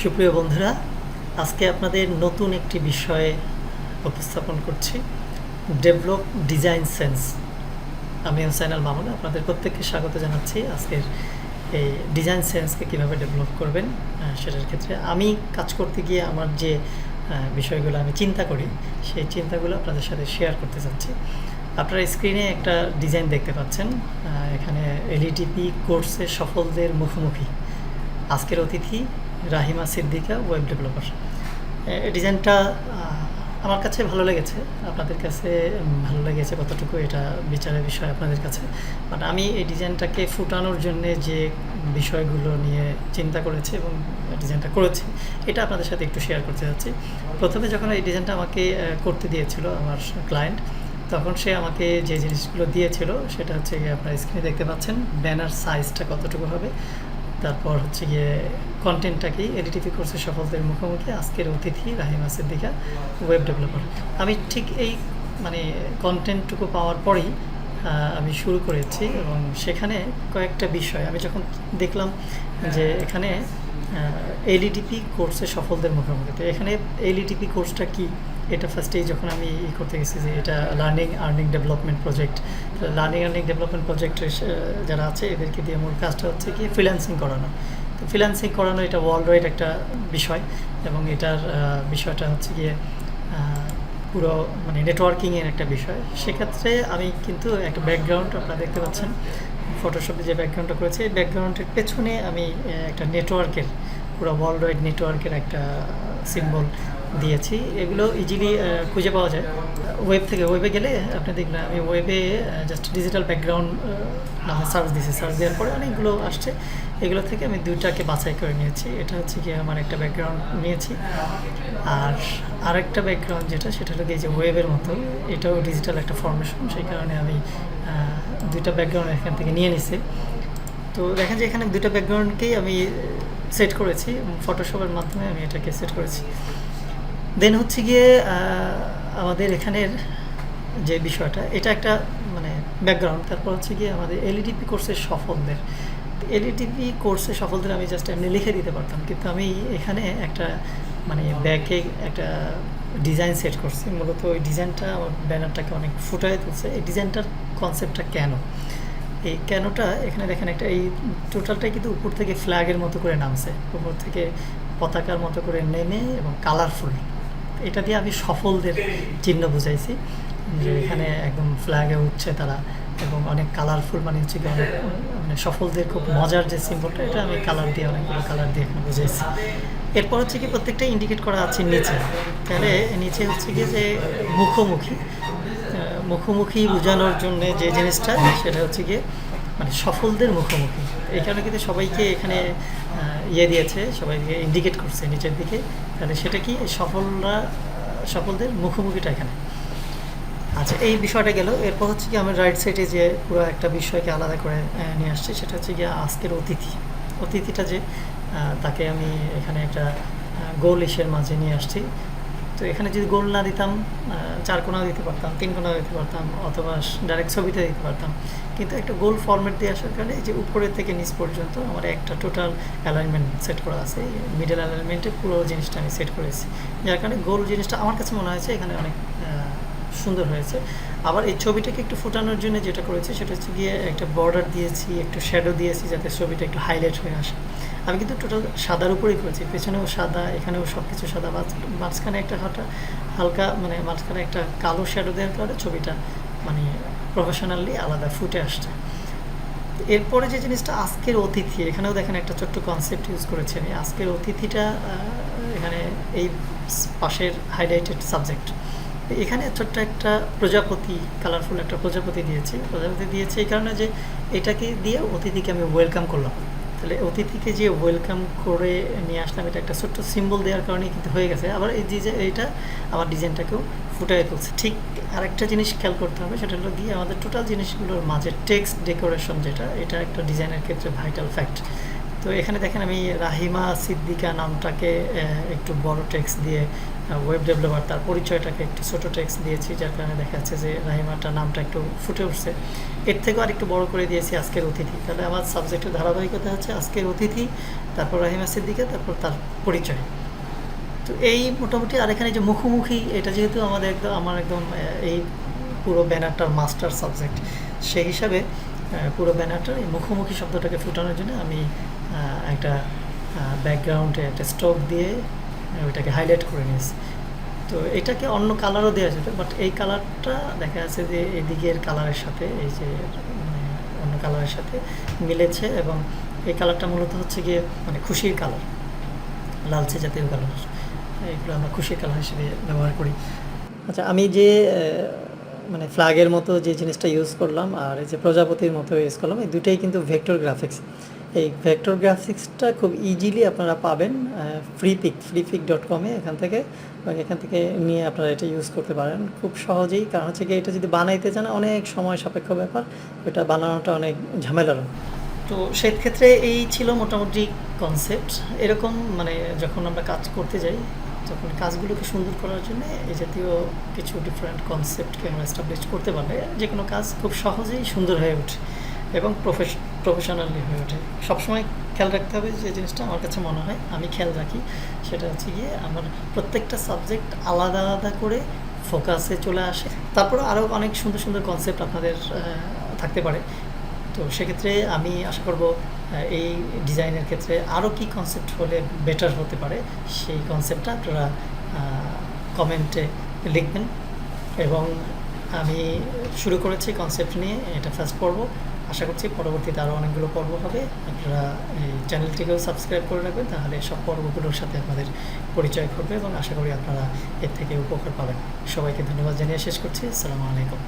সুপ্রিয় বন্ধুরা, আজকে আপনাদের নতুন একটি বিষয়ে উপস্থাপন করছি, ডেভেলপ ডিজাইন সেন্স। আমি হোসাইন আল মামুন আপনাদের প্রত্যেককে স্বাগত জানাচ্ছি। আজকের এই ডিজাইন সেন্সকে কীভাবে ডেভেলপ করবেন সেটার ক্ষেত্রে আমি কাজ করতে গিয়ে আমার যে বিষয়গুলো আমি চিন্তা করি সেই চিন্তাগুলো আপনাদের সাথে শেয়ার করতে চাচ্ছি। আপনারা স্ক্রিনে একটা ডিজাইন দেখতে পাচ্ছেন। এখানে এলইডিপি কোর্সে সফলদের মুখোমুখি, আজকের অতিথি রাহিমা সিদ্দিকা, ওয়েব ডেভেলপার। এই ডিজাইনটা আমার কাছে ভালো লেগেছে, আপনাদের কাছে ভালো লেগেছে কতটুকু এটা বিচারের বিষয় আপনাদের কাছে। বাট আমি এই ডিজাইনটাকে ফুটানোর জন্যে যে বিষয়গুলো নিয়ে চিন্তা করেছি এবং ডিজাইনটা করেছি এটা আপনাদের সাথে একটু শেয়ার করতে যাচ্ছি। প্রথমে যখন এই ডিজাইনটা আমাকে করতে দিয়েছিল আমার ক্লায়েন্ট, তখন সে আমাকে যে জিনিসগুলো দিয়েছিল সেটা হচ্ছে গিয়ে আপনারা স্ক্রিনে দেখতে পাচ্ছেন, ব্যানার সাইজটা কতটুকু হবে, তারপর হচ্ছে গিয়ে কন্টেন্টটা কি, এলইডিপি কোর্সের সফলদের মুখোমুখি, আজকের অতিথি রাহিমা সিদ্দিকা, ওয়েব ডেভেলপার। আমি ঠিক এই কন্টেন্টটুকু পাওয়ার পরেই আমি শুরু করেছি এবং সেখানে কয়েকটা বিষয় আমি যখন দেখলাম যে এখানে এলইডিপি কোর্সে সফলদের মুখোমুখি, তো এখানে এলইডিপি কোর্সটা কি এটা ফার্স্টেই যখন আমি করতে গেছি যে এটা learning earning development project. Learning earning development প্রজেক্টের যারা আছে এদেরকে দিয়ে মূল কাজটা হচ্ছে কি ফ্রিল্যান্সিং করানো। তো ফ্রিল্যান্সিং করানো এটা ওয়ার্ল্ড ওয়াইড একটা বিষয় এবং এটার বিষয়টা হচ্ছে গিয়ে পুরো নেটওয়ার্কিংয়ের একটা বিষয়। সেক্ষেত্রে আমি কিন্তু একটা ব্যাকগ্রাউন্ড আপনারা দেখতে পাচ্ছেন, ফটোশপে যে ব্যাকগ্রাউন্ডটা করেছি এই ব্যাকগ্রাউন্ডের পেছনে আমি একটা নেটওয়ার্কের, পুরো ওয়ার্ল্ড ওয়াইড নেটওয়ার্কের একটা সিম্বল দিয়েছি। এগুলো ইজিলি খুঁজে পাওয়া যায় ওয়েব থেকে। ওয়েবে গেলে আপনি দেখবেন আমি ওয়েবে জাস্ট ডিজিটাল ব্যাকগ্রাউন্ড নামে সার্চ দিয়েছি, সার্চ দেওয়ার পরে অনেকগুলো আসছে। এগুলো থেকে আমি দুইটাকে বাছাই করে নিয়েছি। এটা হচ্ছে কি আমার একটা ব্যাকগ্রাউন্ড নিয়েছি, আর আরেকটা ব্যাকগ্রাউন্ড যেটা সেটা হলো এই যে ওয়েবের মতো, এটাও ডিজিটাল একটা ফরমেশন, সেই কারণে আমি দুইটা ব্যাকগ্রাউন্ড এখান থেকে নিয়ে নিছি। তো দেখেন যে এখানে দুটো ব্যাকগ্রাউন্ডকেই আমি সেট করেছি, ফটোশপের মাধ্যমে আমি এটাকে সেট করেছি। দেন হচ্ছে গিয়ে আমাদের এখানের যে বিষয়টা, এটা একটা ব্যাকগ্রাউন্ড। তারপর হচ্ছে গিয়ে আমাদের এলইডিপি কোর্সের সফলদের, এলইডিপি কোর্সের সফলদের আমি জাস্ট এমনি লিখে দিতে পারতাম, কিন্তু আমি এখানে একটা ব্যাকে একটা ডিজাইন সেট করছি। মূলত ওই ডিজাইনটা আমার ব্যানারটাকে অনেক ফুটায় তুলছে। এই ডিজাইনটার কনসেপ্টটা কেন, এই কেনটা এখানে দেখেন, একটা এই টোটালটাই কিন্তু উপর থেকে ফ্ল্যাগের মতো করে নামছে, উপর থেকে পতাকার মতো করে নেমে এবং কালারফুল। এটা দিয়ে আমি সফলদের চিহ্ন বুঝাইছি, যে এখানে একদম ফ্ল্যাগে উঠছে তারা এবং অনেক কালারফুল, হচ্ছে কি অনেক সফলদের খুব মজার যে সিম্বলটা, এটা আমি কালার দিয়ে, অনেকগুলো কালার দিয়ে এখানে বুঝাইছি। এরপর হচ্ছে কি প্রত্যেকটা ইন্ডিকেট করা আছে নিচে, তাহলে নিচে হচ্ছে কি যে মুখোমুখি, মুখোমুখি বোঝানোর জন্য যে জিনিসটা সেটা হচ্ছে গিয়ে সফলদের মুখোমুখি। এই কারণে কিন্তু সবাইকে এখানে দিয়েছে, সবাইকে ইন্ডিকেট করছে নিচের দিকে, তাহলে সেটা কি সফলদের মুখোমুখিটা এখানে। আচ্ছা, এই বিষয়টা গেল। এরপর হচ্ছে কি আমি রাইট সাইডে যে পুরো একটা বিষয়কে আলাদা করে নিয়ে আসছি, সেটা হচ্ছে গিয়ে আজকের অতিথিটা যে তাকে আমি এখানে একটা গোল ইসের মাঝে নিয়ে আসছি। তো এখানে যদি গোল না দিতাম, 4 কোণা দিতে পারতাম, 3 কোণা দিতে পারতাম, অথবা ডাইরেক্ট ছবিতে দিতে পারতাম, কিন্তু একটা গোল ফরম্যাট দিয়ে আসার কারণে যে উপরে থেকে নিচ পর্যন্ত আমার একটা টোটাল অ্যালাইনমেন্ট সেট করা আছে। মিডল অ্যালাইনমেন্টে পুরো জিনিসটা আমি সেট করেছি, যার কারণে গোল জিনিসটা আমার কাছে মনে হয়েছে এখানে অনেক সুন্দর হয়েছে। আবার এই ছবিটাকে একটু ফোটানোর জন্য যেটা করেছি সেটা হচ্ছে গিয়ে একটা বর্ডার দিয়েছি, একটু শ্যাডো দিয়েছি, যাতে ছবিটা একটু হাইলাইট হয়ে আসে। আমি কিন্তু টোটাল সাদার উপরেই করেছি, পেছনেও সাদা, এখানেও সব কিছু সাদা, মাঝখানে একটা হালকা মাঝখানে একটা কালো শ্যাডো দেওয়ার কারণে ছবিটা প্রফেশনালি আলাদা ফুটে আসছে। এরপরে যে জিনিসটা আজকের অতিথি, এখানেও দেখেন একটা ছোট্ট কনসেপ্ট ইউজ করেছি আমি। আজকের অতিথিটা এখানে এই পাশের হাইলাইটেড সাবজেক্ট, এখানে ছোট্ট একটা প্রজাপতি, কালারফুল একটা প্রজাপতি দিয়েছি এই কারণে যে এটাকে দিয়ে অতিথিকে আমি ওয়েলকাম করলাম। তাহলে অতিথিকে যে ওয়েলকাম করে নিয়ে আসলাম, এটা একটা ছোট্ট সিম্বল দেওয়ার কারণেই কিন্তু হয়ে গেছে। আবার এইটা আমার ডিজাইনটাকেও ফুটাই তুলছে। ঠিক আরেকটা জিনিস খেয়াল করতে হবে, সেটা হলো গিয়ে আমাদের টোটাল জিনিসগুলোর মাঝে টেক্সট ডেকোরেশন যেটা, এটা একটা ডিজাইনের ক্ষেত্রে ভাইটাল ফ্যাক্ট। তো তো এখানে দেখেন আমি রাহিমা সিদ্দিকা নামটাকে একটু বড় টেক্সট দিয়ে, ওয়েব ডেভেলপার তার পরিচয়টাকে একটু ছোট টেক্সট দিয়েছি, যার কারণে দেখা যাচ্ছে যে রাহিমাটার নামটা একটু ফুটে উঠছে। এর থেকেও আরেকটু বড় করে দিয়েছি আজকের অতিথি। তাহলে আমার সাবজেক্টের ধারাবাহিকতা হচ্ছে আজকের অতিথি, তারপর রাহিমা সিদ্দিকা, তারপর তার পরিচয়। তো এই মোটামুটি। আর এখানে যে মুখোমুখি, এটা যেহেতু আমার একদম এই পুরো ব্যানারটার মাস্টার সাবজেক্ট, সেই হিসাবে পুরো ব্যানারটার এই মুখোমুখি শব্দটাকে ফুটানোর জন্য আমি একটা ব্যাকগ্রাউন্ডে একটা স্ট্রোক দিয়ে ওইটাকে হাইলাইট করে নিয়েছি। তো এটাকে অন্য কালারও দেওয়া যেত, বাট এই কালারটা দেখা যাচ্ছে যে এদিকের কালারের সাথে এই যে মানে অন্য কালারের সাথে মিলেছে, এবং এই কালারটা মূলত হচ্ছে গিয়ে মানে খুশির কালার, লালচে জাতীয় কালার। এগুলো আমরা খুশির কালার হিসেবে ব্যবহার করি। আচ্ছা, আমি যে মানে ফ্ল্যাগের মতো যে জিনিসটা ইউজ করলাম আর এই যে প্রজাপতির মতো ইউজ করলাম, এই দুটাই কিন্তু ভেক্টর গ্রাফিক্স। এই ভেক্টর গ্রাফিক্সটা খুব ইজিলি আপনারা পাবেন freepik.com-এ। এখান থেকে নিয়ে আপনারা এটা ইউজ করতে পারেন খুব সহজেই। কারণ হচ্ছে কি, এটা যদি বানাইতে চান অনেক সময় সাপেক্ষ ব্যাপার, এটা বানানোটা অনেক ঝামেলারও। তো সেক্ষেত্রে এই ছিল মোটামুটি কনসেপ্ট। এরকম মানে যখন আমরা কাজ করতে যাই, তখন কাজগুলোকে সুন্দর করার জন্য এই জাতীয় কিছু ডিফারেন্ট কনসেপ্টকে আমরা এস্টাবলিশ করতে পারলে যে কোনো কাজ খুব সহজেই সুন্দর হয়ে ওঠে এবং প্রফেশনালি হয়ে ওঠে। সবসময় খেয়াল রাখতে হবে যে জিনিসটা আমার কাছে মনে হয় আমি খেয়াল রাখি, সেটা হচ্ছে গিয়ে আমার প্রত্যেকটা সাবজেক্ট আলাদা আলাদা করে ফোকাসে চলে আসে। তারপরে আরও অনেক সুন্দর সুন্দর কনসেপ্ট আপনাদের থাকতে পারে। তো সেক্ষেত্রে আমি আশা করব এই ডিজাইনের ক্ষেত্রে আরও কী কনসেপ্ট হলে বেটার হতে পারে, সেই কনসেপ্টটা আপনারা কমেন্টে লিখবেন। এবং আমি শুরু করেছি কনসেপ্ট নিয়ে, এটা ফার্স্ট পর্ব। আশা করছি পরবর্তীতে আরও অনেকগুলো পর্ব হবে। আপনারা এই চ্যানেলটিকেও সাবস্ক্রাইব করে রাখবেন, তাহলে সব পর্বগুলোর সাথে আপনাদের পরিচয় ঘটবে এবং আশা করি আপনারা এর থেকে উপকার পাবেন। সবাইকে ধন্যবাদ জানিয়ে শেষ করছি। আসসালামু আলাইকুম।